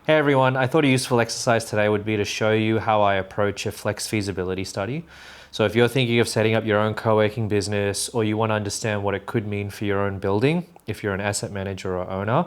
Hey everyone, I thought a useful exercise today would be to show you how I approach a flex feasibility study. So if you're thinking of setting up your own co-working business or you want to understand what it could mean for your own building, if you're an asset manager or owner,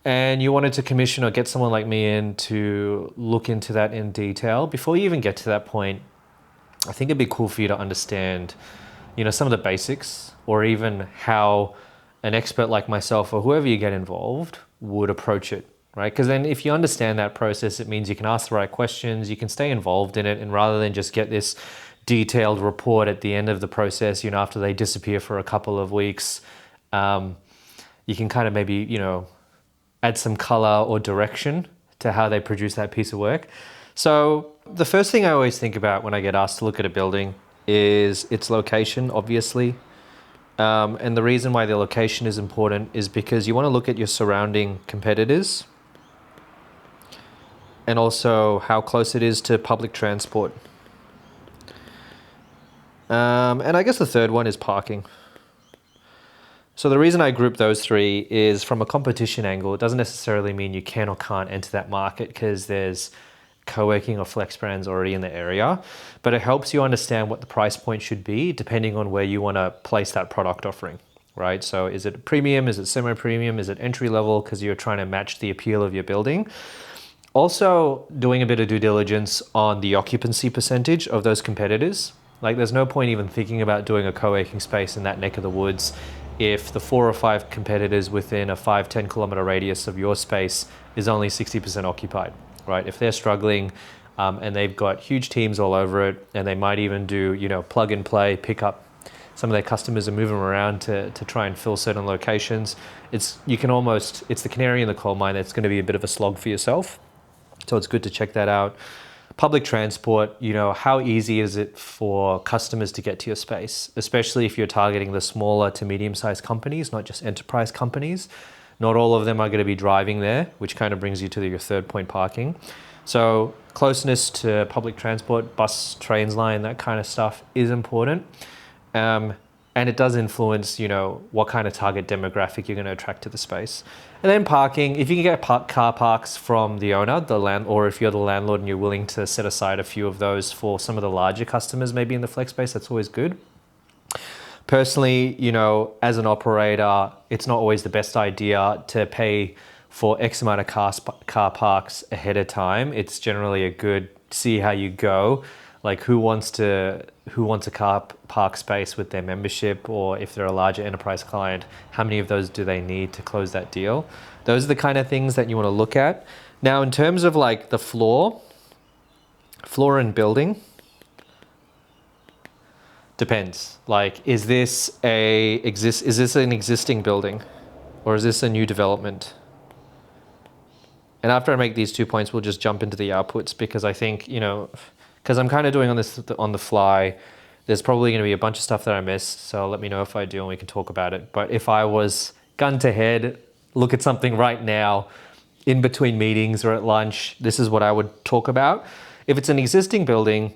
and you wanted to commission or get someone like me in to look into that in detail, before you even get to that point, I think it'd be cool for you to understand, some of the basics or even how an expert like myself or whoever you get involved would approach it. Right? Because then if you understand that process, it means you can ask the right questions, you can stay involved in it, and rather than just get this detailed report at the end of the process, after they disappear for a couple of weeks, you can kind of maybe, add some color or direction to how they produce that piece of work. So the first thing I always think about when I get asked to look at a building is its location, obviously. And the reason why the location is important is because you want to look at your surrounding competitors, and also how close it is to public transport. And I guess the third one is parking. So the reason I group those three is from a competition angle. It doesn't necessarily mean you can or can't enter that market because there's co-working or flex brands already in the area, but it helps you understand what the price point should be depending on where you want to place that product offering, right? So is it premium? Is it semi-premium? Is it entry level? Because you're trying to match the appeal of your building. Also, doing a bit of due diligence on the occupancy percentage of those competitors. Like, there's no point even thinking about doing a co-working space in that neck of the woods if the 4 or 5 competitors within a 5-10 kilometer radius of your space is only 60% occupied, right? If they're struggling and they've got huge teams all over it, and they might even do, plug and play, pick up some of their customers and move them around to try and fill certain locations, it's the canary in the coal mine that's going to be a bit of a slog for yourself. So it's good to check that out. Public transport, how easy is it for customers to get to your space, especially if you're targeting the smaller to medium-sized companies, not just enterprise companies. Not all of them are going to be driving there, which kind of brings you to your third point, parking. So closeness to public transport, bus, trains line, that kind of stuff is important. And it does influence, what kind of target demographic you're going to attract to the space. And then parking, if you can get car parks from the owner, or if you're the landlord and you're willing to set aside a few of those for some of the larger customers, maybe in the flex space, that's always good. Personally, as an operator, it's not always the best idea to pay for X amount of car parks ahead of time. It's generally a good see how you go. Like who wants a car park space with their membership, or if they're a larger enterprise client, how many of those do they need to close that deal? Those are the kind of things that you want to look at. Now, in terms of like the floor and building, depends. Like, is this an existing building, or is this a new development? And after I make these 2 points, we'll just jump into the outputs, because I think, because I'm kind of doing this on the fly, there's probably going to be a bunch of stuff that I missed. So let me know if I do and we can talk about it. But if I was gun to head, look at something right now, in between meetings or at lunch, this is what I would talk about. If it's an existing building,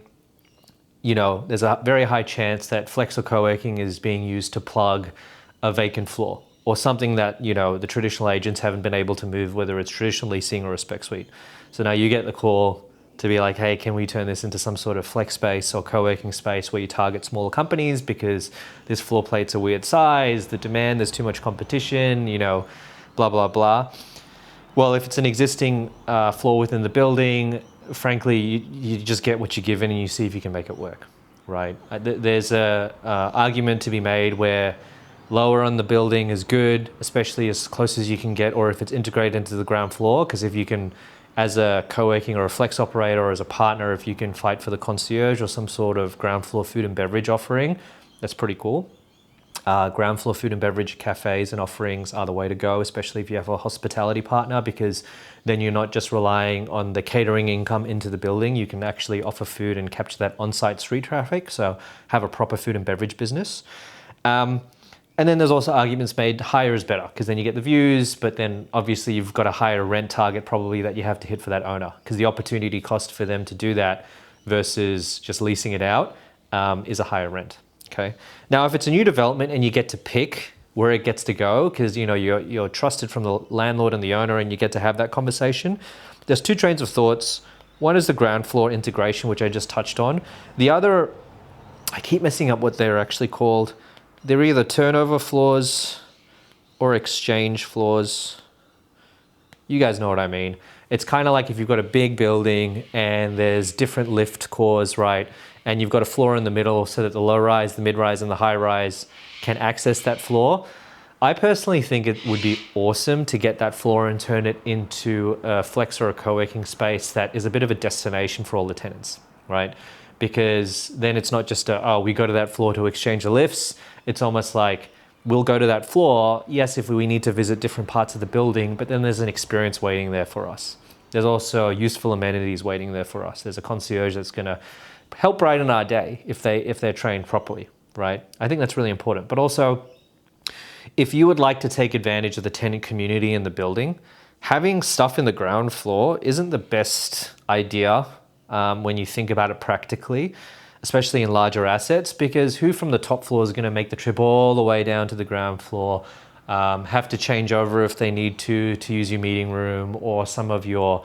there's a very high chance that flex or co-working is being used to plug a vacant floor or something that, the traditional agents haven't been able to move, whether it's traditional leasing or a spec suite. So now you get the call to be like, hey, can we turn this into some sort of flex space or co-working space where you target smaller companies because this floor plate's a weird size, the demand, there's too much competition, blah, blah, blah. Well, if it's an existing floor within the building, frankly, you just get what you're given and you see if you can make it work, right? There's a argument to be made where lower on the building is good, especially as close as you can get, or if it's integrated into the ground floor, because if you can, as a co-working or a flex operator or as a partner, if you can fight for the concierge or some sort of ground floor food and beverage offering, that's pretty cool. Ground floor food and beverage cafes and offerings are the way to go, especially if you have a hospitality partner, because then you're not just relying on the catering income into the building. You can actually offer food and capture that on-site street traffic. So have a proper food and beverage business. And then there's also arguments made higher is better, because then you get the views, but then obviously you've got a higher rent target probably that you have to hit for that owner, because the opportunity cost for them to do that versus just leasing it out is a higher rent. Okay. Now, if it's a new development and you get to pick where it gets to go, because you're trusted from the landlord and the owner, and you get to have that conversation. There's two trains of thoughts. One is the ground floor integration, which I just touched on. The other, I keep messing up what they're actually called. They're either turnover floors or exchange floors. You guys know what I mean. It's kind of like if you've got a big building and there's different lift cores, right? And you've got a floor in the middle so that the low rise, the mid rise, and the high rise can access that floor. I personally think it would be awesome to get that floor and turn it into a flex or a co-working space that is a bit of a destination for all the tenants, right? Because then it's not just we go to that floor to exchange the lifts. It's almost like we'll go to that floor, yes, if we need to visit different parts of the building, but then there's an experience waiting there for us. There's also useful amenities waiting there for us. There's a concierge that's going to help brighten our day if they're trained properly, right? I think that's really important. But also, if you would like to take advantage of the tenant community in the building, having stuff in the ground floor isn't the best idea when you think about it practically, especially in larger assets, because who from the top floor is going to make the trip all the way down to the ground floor, have to change over if they need to use your meeting room or some of your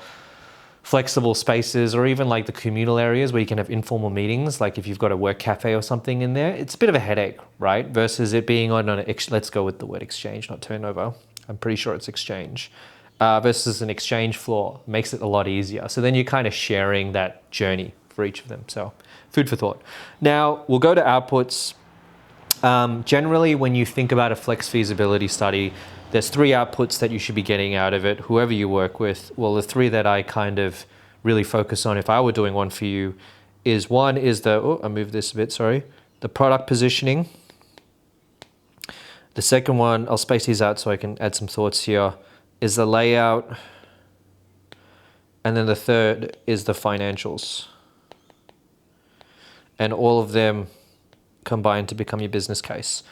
flexible spaces, or even like the communal areas where you can have informal meetings, like if you've got a work cafe or something in there. It's a bit of a headache, right? Versus it being on let's go with the word exchange, not turnover. I'm pretty sure it's exchange. Versus an exchange floor makes it a lot easier. So then you're kind of sharing that journey for each of them. So food for thought. Now we'll go to outputs. Generally, when you think about a flex feasibility study, there's three outputs that you should be getting out of it, whoever you work with. Well, the three that I kind of really focus on, if I were doing one for you, is one is I moved this a bit, sorry. The product positioning. The second one, I'll space these out so I can add some thoughts here, is the layout. And then the third is the financials. And all of them combine to become your business case.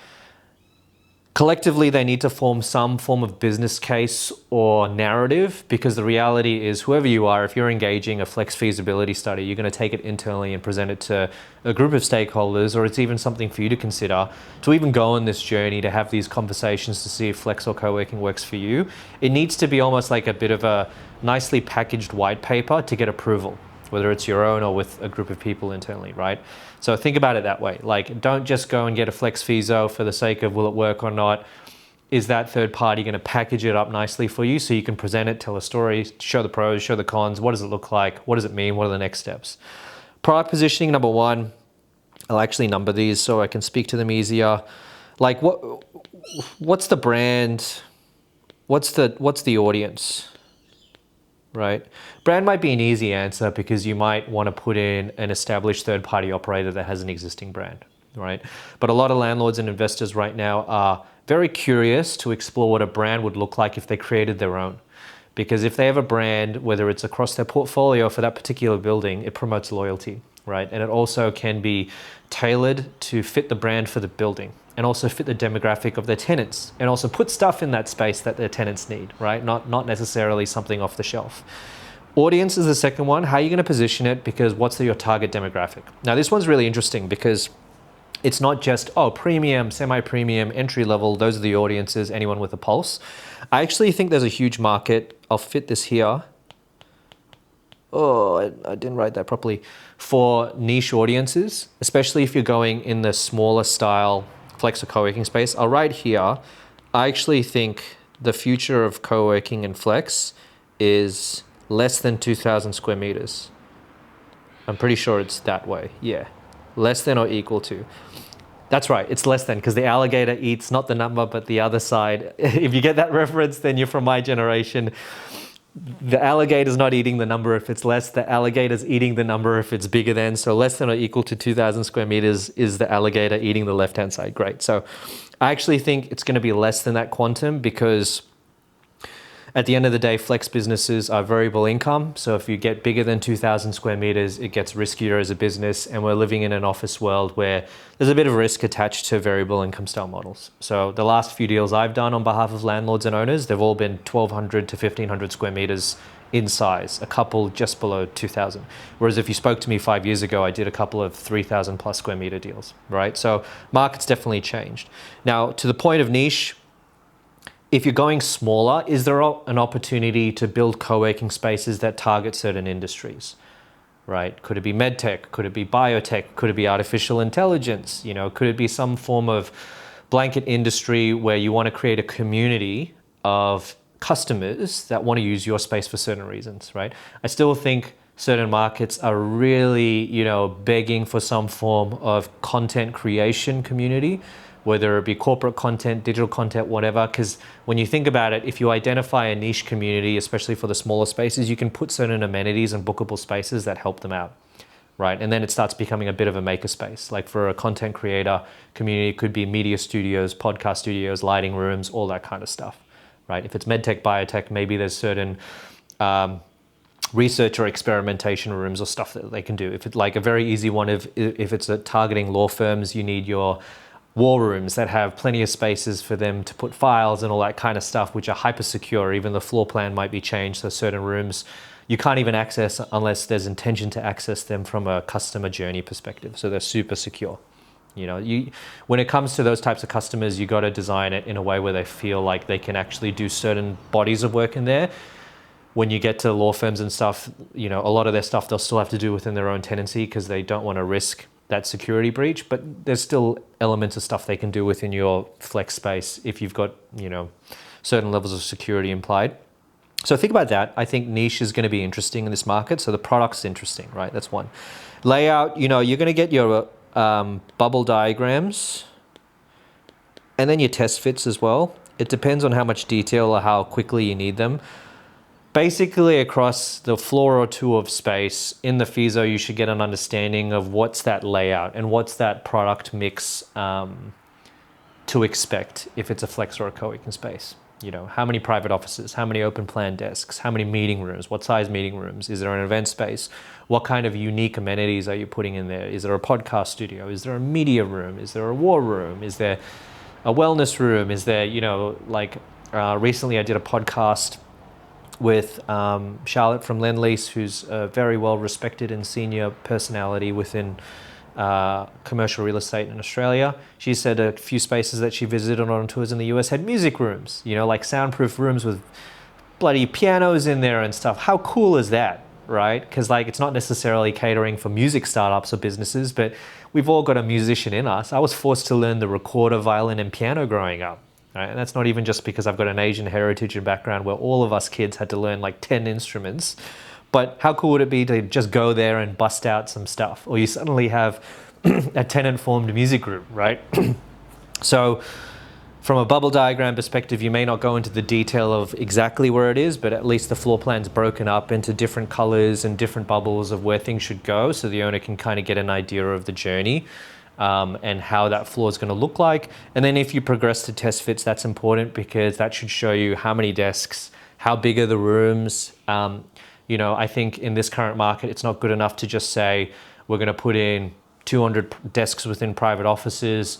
Collectively, they need to form some form of business case or narrative, because the reality is, whoever you are, if you're engaging a flex feasibility study, you're going to take it internally and present it to a group of stakeholders, or it's even something for you to consider to even go on this journey to have these conversations to see if flex or co-working works for you. It needs to be almost like a bit of a nicely packaged white paper to get approval, whether it's your own or with a group of people internally, right? So think about it that way. Like, don't just go and get a flex feeso for the sake of will it work or not. Is that third party going to package it up nicely for you so you can present it, tell a story, show the pros, show the cons, what does it look like, what does it mean, what are the next steps? Product positioning, number one. I'll actually number these so I can speak to them easier. Like, what's the brand? What's the audience? Right? Brand might be an easy answer because you might want to put in an established third-party operator that has an existing brand, right? But a lot of landlords and investors right now are very curious to explore what a brand would look like if they created their own. Because if they have a brand, whether it's across their portfolio for that particular building, it promotes loyalty, right? And it also can be tailored to fit the brand for the building, and also fit the demographic of their tenants, and also put stuff in that space that their tenants need, right? Not necessarily something off the shelf. Audience is the second one. How are you going to position it? Because what's your target demographic? Now, this one's really interesting because it's not just, premium, semi-premium, entry level. Those are the audiences, anyone with a pulse. I actually think there's a huge market. I'll fit this here. I didn't write that properly. For niche audiences, especially if you're going in the smaller style flex or co-working space. I'll write here, I actually think the future of co-working and flex is less than 2,000 square meters. I'm pretty sure it's that way. Yeah. Less than or equal to. That's right. It's less than, because the alligator eats not the number, but the other side. If you get that reference, then you're from my generation. The alligator's not eating the number if it's less. The alligator's eating the number if it's bigger than. So less than or equal to 2,000 square meters is the alligator eating the left-hand side. Great. So I actually think it's going to be less than that quantum, because at the end of the day, flex businesses are variable income. So if you get bigger than 2,000 square meters, it gets riskier as a business. And we're living in an office world where there's a bit of risk attached to variable income style models. So the last few deals I've done on behalf of landlords and owners, they've all been 1,200 to 1,500 square meters in size, a couple just below 2,000. Whereas if you spoke to me 5 years ago, I did a couple of 3,000 plus square meter deals, right? So market's definitely changed. Now, to the point of niche, if you're going smaller, is there an opportunity to build co-working spaces that target certain industries, right? Could it be medtech? Could it be biotech? Could it be artificial intelligence? Could it be some form of blanket industry where you want to create a community of customers that want to use your space for certain reasons, right? I still think certain markets are really, begging for some form of content creation community, whether it be corporate content, digital content, whatever. Because when you think about it, if you identify a niche community, especially for the smaller spaces, you can put certain amenities and bookable spaces that help them out, right? And then it starts becoming a bit of a makerspace. Like for a content creator community, it could be media studios, podcast studios, lighting rooms, all that kind of stuff, right? If it's medtech, biotech, maybe there's certain research or experimentation rooms or stuff that they can do. If it's like a very easy one, if it's targeting law firms, you need your war rooms that have plenty of spaces for them to put files and all that kind of stuff, which are hyper secure. Even the floor plan might be changed, so certain rooms you can't even access unless there's intention to access them from a customer journey perspective. So they're super secure. When it comes to those types of customers, you got to design it in a way where they feel like they can actually do certain bodies of work in there. When you get to law firms and stuff, a lot of their stuff they'll still have to do within their own tenancy because they don't want to risk that security breach, but there's still elements of stuff they can do within your flex space if you've got, certain levels of security implied. So think about that. I think niche is going to be interesting in this market. So the product's interesting, right? That's one. Layout, you're going to get your bubble diagrams and then your test fits as well. It depends on how much detail or how quickly you need them. Basically, across the floor or two of space in the Feaso, you should get an understanding of what's that layout and what's that product mix to expect if it's a flex or a co-working space. How many private offices, how many open plan desks, how many meeting rooms, what size meeting rooms, is there an event space, what kind of unique amenities are you putting in there? Is there a podcast studio? Is there a media room? Is there a war room? Is there a wellness room? Is there, recently I did a podcast with Charlotte from Lendlease, who's a very well respected and senior personality within commercial real estate in Australia. She said a few spaces that she visited on tours in the US had music rooms, like soundproof rooms with bloody pianos in there and stuff. How cool is that, right? Because it's not necessarily catering for music startups or businesses, but we've all got a musician in us. I was forced to learn the recorder, violin, and piano growing up. Right? And that's not even just because I've got an Asian heritage and background where all of us kids had to learn 10 instruments. But how cool would it be to just go there and bust out some stuff? Or you suddenly have a tenant-formed music room, right? So from a bubble diagram perspective, you may not go into the detail of exactly where it is, but at least the floor plan's broken up into different colors and different bubbles of where things should go, so the owner can kind of get an idea of the journey. And how that floor is going to look like. And then if you progress to test fits, that's important because that should show you how many desks, how big are the rooms. I think in this current market, it's not good enough to just say, we're going to put in 200 desks within private offices.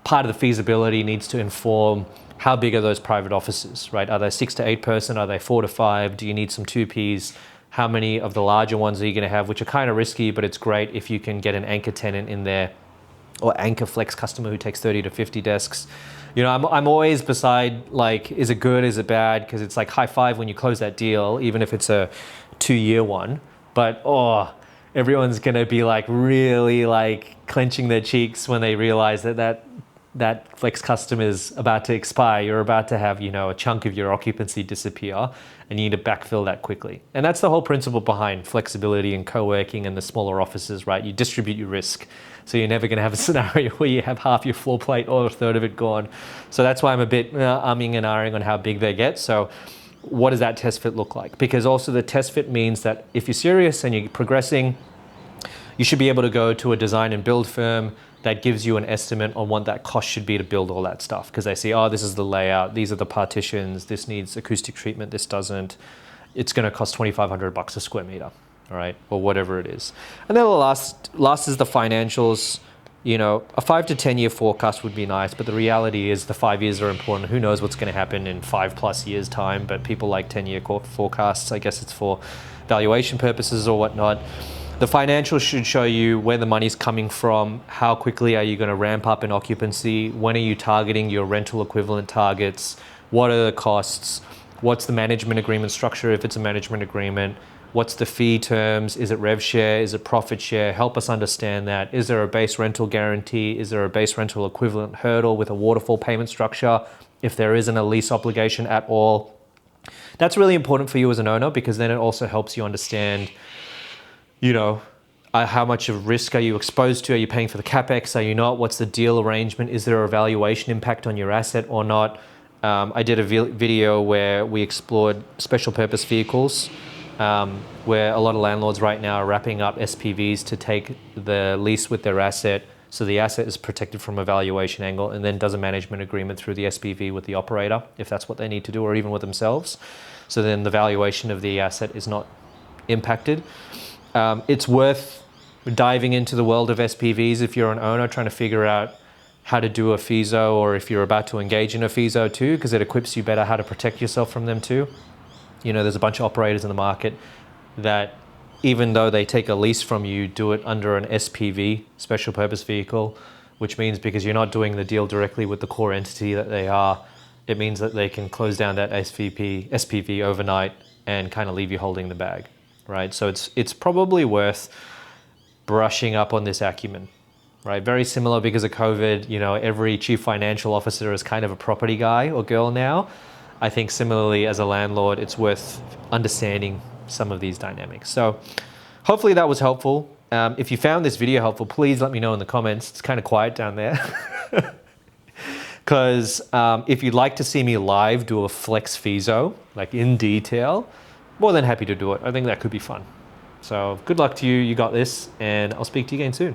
Part of the feasibility needs to inform how big are those private offices, right? Are they 6 to 8 person? Are they 4 to 5? Do you need some 2Ps? How many of the larger ones are you going to have, which are kind of risky, but it's great if you can get an anchor tenant in there or anchor flex customer who takes 30 to 50 desks. I'm always beside is it good, is it bad? Because it's high five when you close that deal, even if it's a 2-year one. But everyone's going to be really clenching their cheeks when they realize that flex customer is about to expire. You're about to have, a chunk of your occupancy disappear and you need to backfill that quickly. And that's the whole principle behind flexibility and co-working and the smaller offices, right? You distribute your risk. So you're never going to have a scenario where you have half your floor plate or a third of it gone. So that's why I'm a bit umming and ahhing on how big they get. So what does that test fit look like? Because also the test fit means that if you're serious and you're progressing, you should be able to go to a design and build firm that gives you an estimate on what that cost should be to build all that stuff. Because they say, this is the layout, these are the partitions, this needs acoustic treatment, this doesn't. It's going to cost $2,500 a square meter, all right, or whatever it is. And then the last is the financials. A 5 to 10 year forecast would be nice, but the reality is the 5 years are important. Who knows what's going to happen in 5+ years time, but people like 10-year forecasts. I guess it's for valuation purposes or whatnot. The financials should show you where the money's coming from, how quickly are you going to ramp up in occupancy, when are you targeting your rental equivalent targets, what are the costs, what's the management agreement structure if it's a management agreement, what's the fee terms, is it rev share, is it profit share, help us understand that. Is there a base rental guarantee, is there a base rental equivalent hurdle with a waterfall payment structure if there isn't a lease obligation at all. That's really important for you as an owner, because then it also helps you understand how much of risk are you exposed to? Are you paying for the capex? Are you not? What's the deal arrangement? Is there a valuation impact on your asset or not? I did a video where we explored special purpose vehicles, where a lot of landlords right now are wrapping up SPVs to take the lease with their asset, so the asset is protected from a valuation angle, and then does a management agreement through the SPV with the operator, if that's what they need to do, or even with themselves. So then the valuation of the asset is not impacted. It's worth diving into the world of SPVs if you're an owner trying to figure out how to do a FISO, or if you're about to engage in a FISO too, because it equips you better how to protect yourself from them too. There's a bunch of operators in the market that, even though they take a lease from you, do it under an SPV, special purpose vehicle, which means because you're not doing the deal directly with the core entity that they are, it means that they can close down that SPV overnight and kind of leave you holding the bag. Right, so it's probably worth brushing up on this acumen, right? Very similar because of COVID, every chief financial officer is kind of a property guy or girl now. I think similarly as a landlord, it's worth understanding some of these dynamics. So hopefully that was helpful. If you found this video helpful, please let me know in the comments. It's kind of quiet down there. Because if you'd like to see me live do a flex FISO, like in detail, more than happy to do it. I think that could be fun. So good luck to you. You got this, and I'll speak to you again soon.